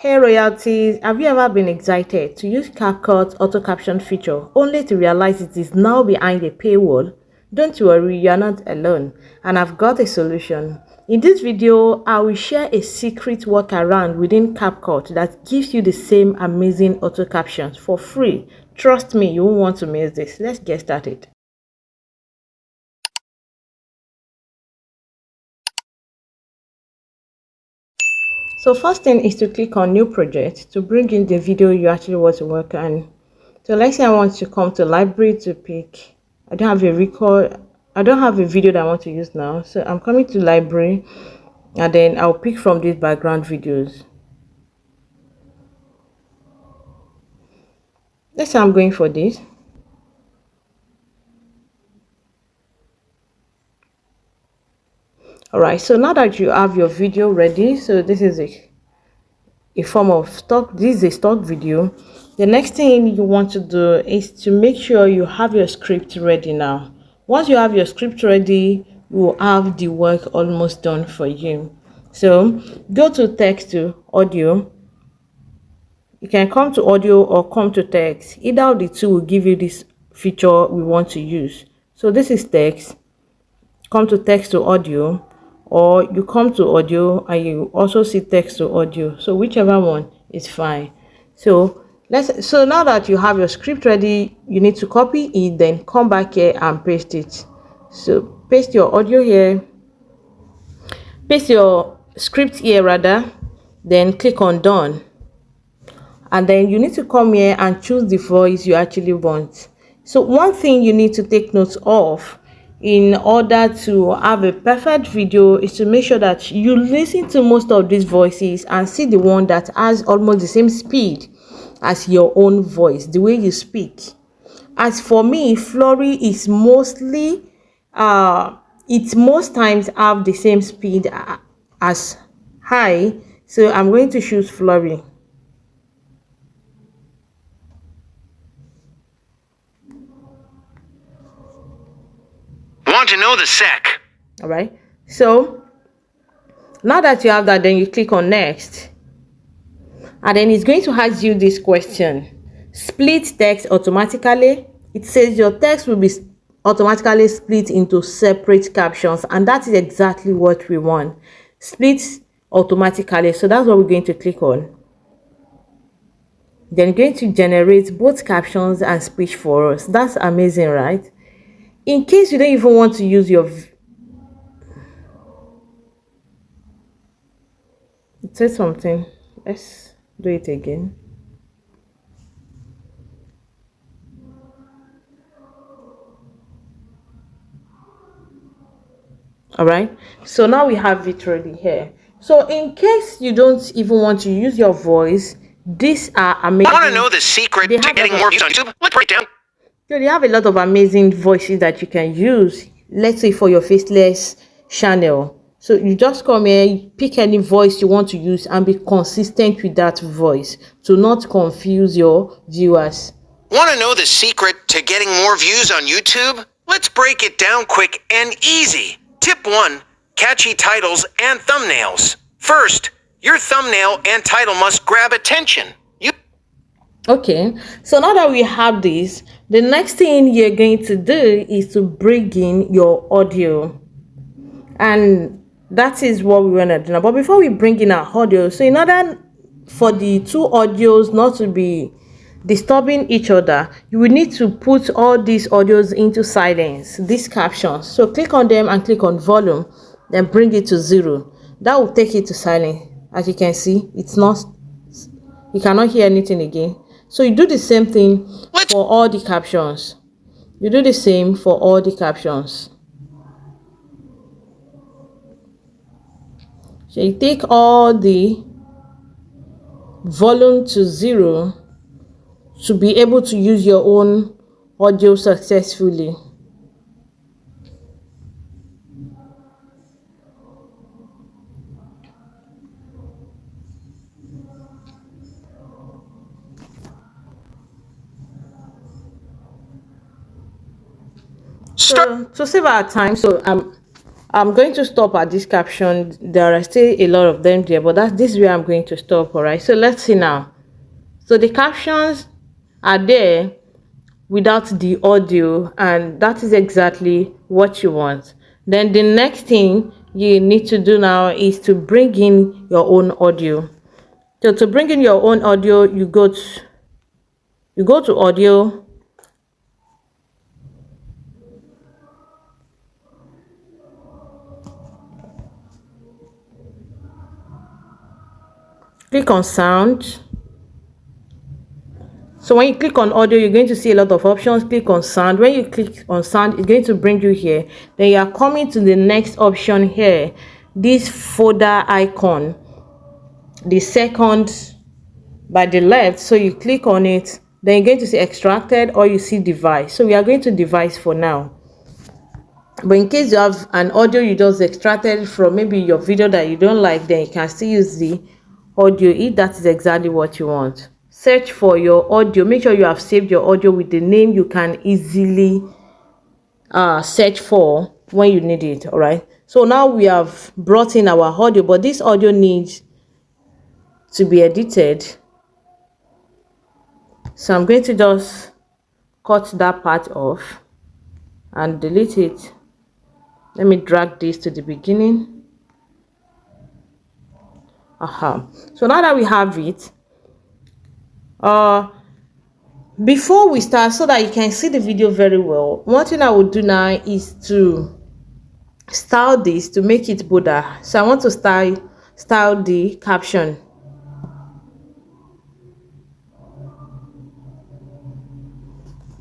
Hey royalties, have you ever been excited to use CapCut auto-caption feature only to realize it is now behind a paywall? Don't worry, you are not alone, and I've got a solution. In this video, I will share a secret workaround within CapCut that gives you the same amazing auto-captions for free. Trust me, you won't want to miss this. Let's get started. So first thing is to click on new project to bring in the video you actually want to work on. So let's say I want to come to library to pick. I don't have a video that I want to use now. So I'm coming to library and then I'll pick from these background videos. Let's say I'm going for this. Alright, so now that you have your video ready, so this is a form of stock, this is a stock video. The next thing you want to do is to make sure you have your script ready now. Once you have your script ready, you will have the work almost done for you. So go to text to audio. You can come to audio or come to text. Either of the two will give you this feature we want to use. So this is text. Come to text to audio, or you come to audio and you also see text to audio. So whichever one is fine. So now that you have your script ready, you need to copy it, then come back here and paste it. So paste your audio here, paste your script here rather, then click on done. And then you need to come here and choose the voice you actually want. So one thing you need to take note of in order to have a perfect video is to make sure that you listen to most of these voices and see the one that has almost the same speed as your own voice, the way you speak. As for me, Flurry is mostly it most times have the same speed as high, so I'm going to choose Flurry. Want to know the sec? All right, so now that you have that, then you click on next, and then it's going to ask you this question: split text automatically. It says your text will be automatically split into separate captions, and that is exactly what we want. Split automatically, so that's what we're going to click on. Then going to generate both captions and speech for us. That's amazing, right? In case you don't even want to use your, it says something. Let's do it again. All right, so now we have it ready here. So in case you don't even want to use your voice, these are amazing. Want to know the secret to getting more views on YouTube? Let's break down. So they have a lot of amazing voices that you can use, let's say for your faceless channel. So you just come here, pick any voice you want to use and be consistent with that voice to not confuse your viewers. Want to know the secret to getting more views on YouTube? Let's break it down quick and easy. Tip 1. Catchy titles and thumbnails. First, your thumbnail and title must grab attention. Okay, so now that we have this, the next thing you're going to do is to bring in your audio, and that is what we want to do now. But before we bring in our audio, so in order for the two audios not to be disturbing each other, you will need to put all these audios into silence, these captions. So click on them and click on volume, then bring it to 0. That will take it to silence. As you can see, it's not, you cannot hear anything again. So you do the same thing for all the captions. You do the same for all the captions. So you take all the volume to 0 to be able to use your own audio successfully. So to save our time, so I'm going to stop at this caption. There are still a lot of them there, but this is where I'm going to stop. All right, so let's see now. So the captions are there without the audio, and that is exactly what you want. Then the next thing you need to do now is to bring in your own audio. So to bring in your own audio, you go to audio, click on sound. So when you click on audio, you're going to see a lot of options. Click on sound. When you click on sound, it's going to bring you here. Then you are coming to the next option here, this folder icon, the second by the left. So you click on it, then you're going to see extracted, or you see device. So we are going to device for now. But in case you have an audio you just extracted from maybe your video that you don't like, then you can still use the audio if that is exactly what you want. Search for your audio. Make sure you have saved your audio with the name you can easily search for when you need it. All right, so now we have brought in our audio, but this audio needs to be edited. So I'm going to just cut that part off and delete it. Let me drag this to the beginning. So now that we have it, before we start, so that you can see the video very well, one thing I will do now is to style this to make it bolder. So I want to style the caption.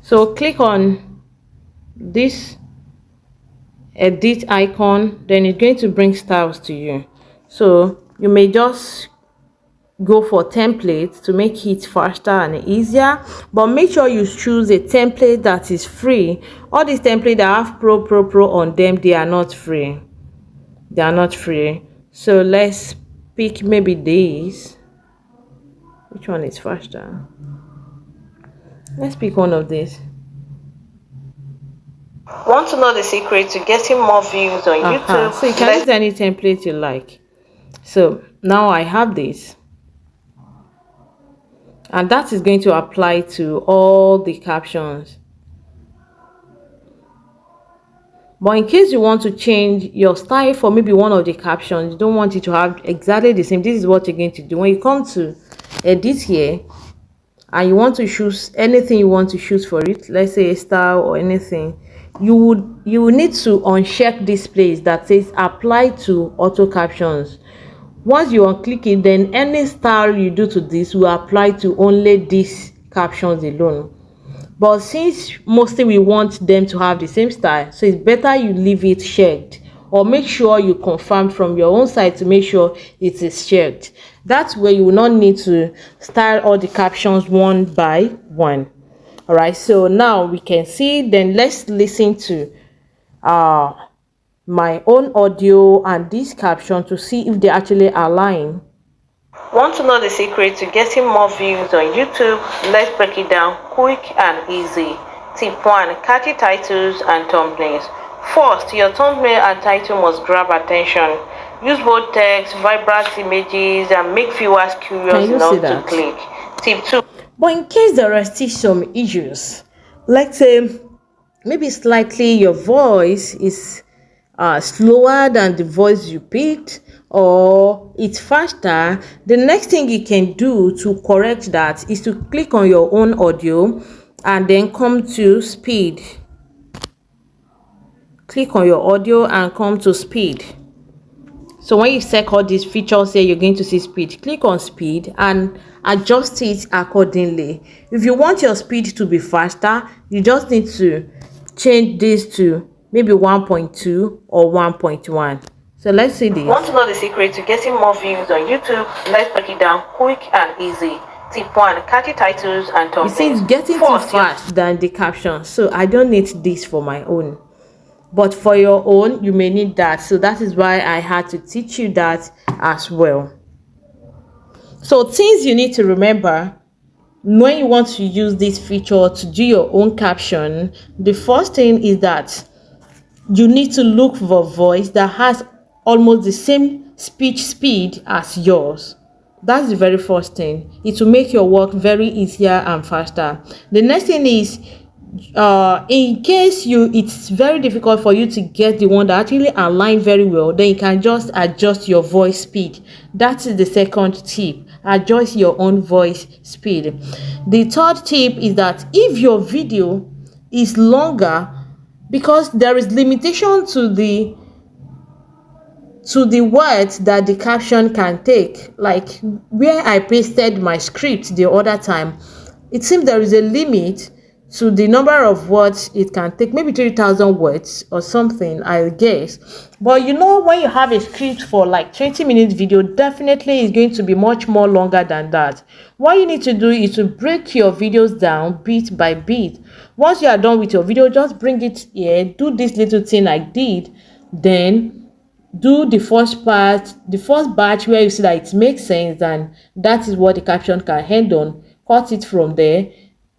So click on this edit icon, then it's going to bring styles to you. So you may just go for templates to make it faster and easier, but make sure you choose a template that is free. All these templates that have pro on them, they are not free. They are not free. So let's pick maybe these. Which one is faster? Let's pick one of these. Want to know the secret to getting more views on YouTube? So you can use any template you like. So now I have this, and that is going to apply to all the captions. But in case you want to change your style for maybe one of the captions, you don't want it to have exactly the same, this is what you're going to do. When you come to edit here and you want to choose anything you want to choose for it, let's say a style or anything, you will need to uncheck this place that says apply to auto captions. Once you unclick it, then any style you do to this will apply to only these captions alone. But since mostly we want them to have the same style, so it's better you leave it checked, or make sure you confirm from your own side to make sure it is checked. That's where you will not need to style all the captions one by one. All right, so now we can see. Then let's listen to my own audio and this caption to see if they actually align. Want to know the secret to getting more views on YouTube? Let's break it down quick and easy. Tip 1. Catchy titles and thumbnails. First, your thumbnail and title must grab attention. Use bold text, vibrant images, and make viewers curious enough to click. Tip 2. But in case there are still some issues, let's say maybe slightly your voice is slower than the voice you picked, or it's faster, the next thing you can do to correct that is to click on your own audio and then come to speed. Click on your audio and come to speed. So when you check all these features here, you're going to see speed. Click on speed and adjust it accordingly. If you want your speed to be faster, you just need to change this to maybe 1.2 or 1.1. So let's see this. Want to know the secret to getting more views on YouTube? Let's break it down quick and easy. Tip 1. Catchy titles and thumbnails. You see, it's getting too fast than the caption, so I don't need this for my own. But for your own, you may need that. So that is why I had to teach you that as well. So things you need to remember when you want to use this feature to do your own caption. The first thing is that you need to look for a voice that has almost the same speech speed as yours. That's the very first thing. It will make your work very easier and faster. The next thing is, in case it's very difficult for you to get the one that actually align very well, then you can just adjust your voice speed. That is the second tip. Adjust your own voice speed. The third tip is that if your video is longer, because there is limitation to the words that the caption can take. Like where I pasted my script the other time, it seems there is a limit to the number of words it can take, maybe 3,000 words or something, I guess. But when you have a script for like 20-minute video, definitely it's going to be much more longer than that. What you need to do is to break your videos down bit by bit. Once you are done with your video, just bring it here, do this little thing I did, then do the first part, the first batch where you see that it makes sense, and that is what the caption can handle. Cut it from there,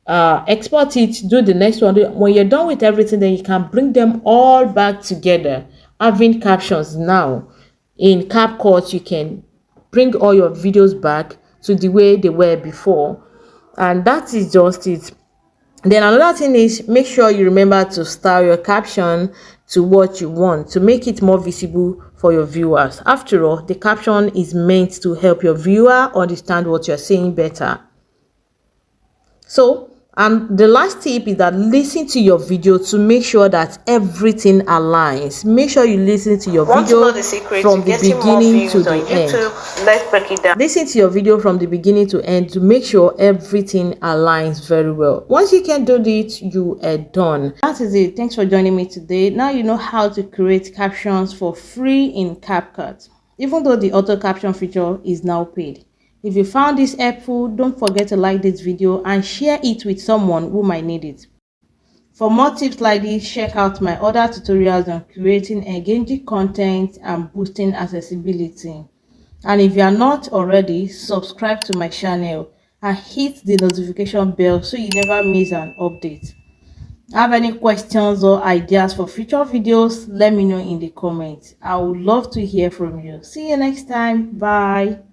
export it, do the next one. When you're done with everything, then you can bring them all back together, having captions. Now in CapCut, you can bring all your videos back to the way they were before, and that is just it. Then another thing is, make sure you remember to style your caption to what you want, to make it more visible for your viewers. After all, the caption is meant to help your viewer understand what you're saying better. So, and the last tip is that listen to your video to make sure that everything aligns. Make sure you listen to your video from the beginning to the end. Let's break it down. Listen to your video from the beginning to end to make sure everything aligns very well. Once you can do this, you are done. That is it. Thanks for joining me today. Now you know how to create captions for free in CapCut, even though the auto caption feature is now paid. If you found this helpful, don't forget to like this video and share it with someone who might need it. For more tips like this, check out my other tutorials on creating engaging content and boosting accessibility. And if you are not already, subscribe to my channel and hit the notification bell so you never miss an update. Have any questions or ideas for future videos? Let me know in the comments. I would love to hear from you. See you next time. Bye.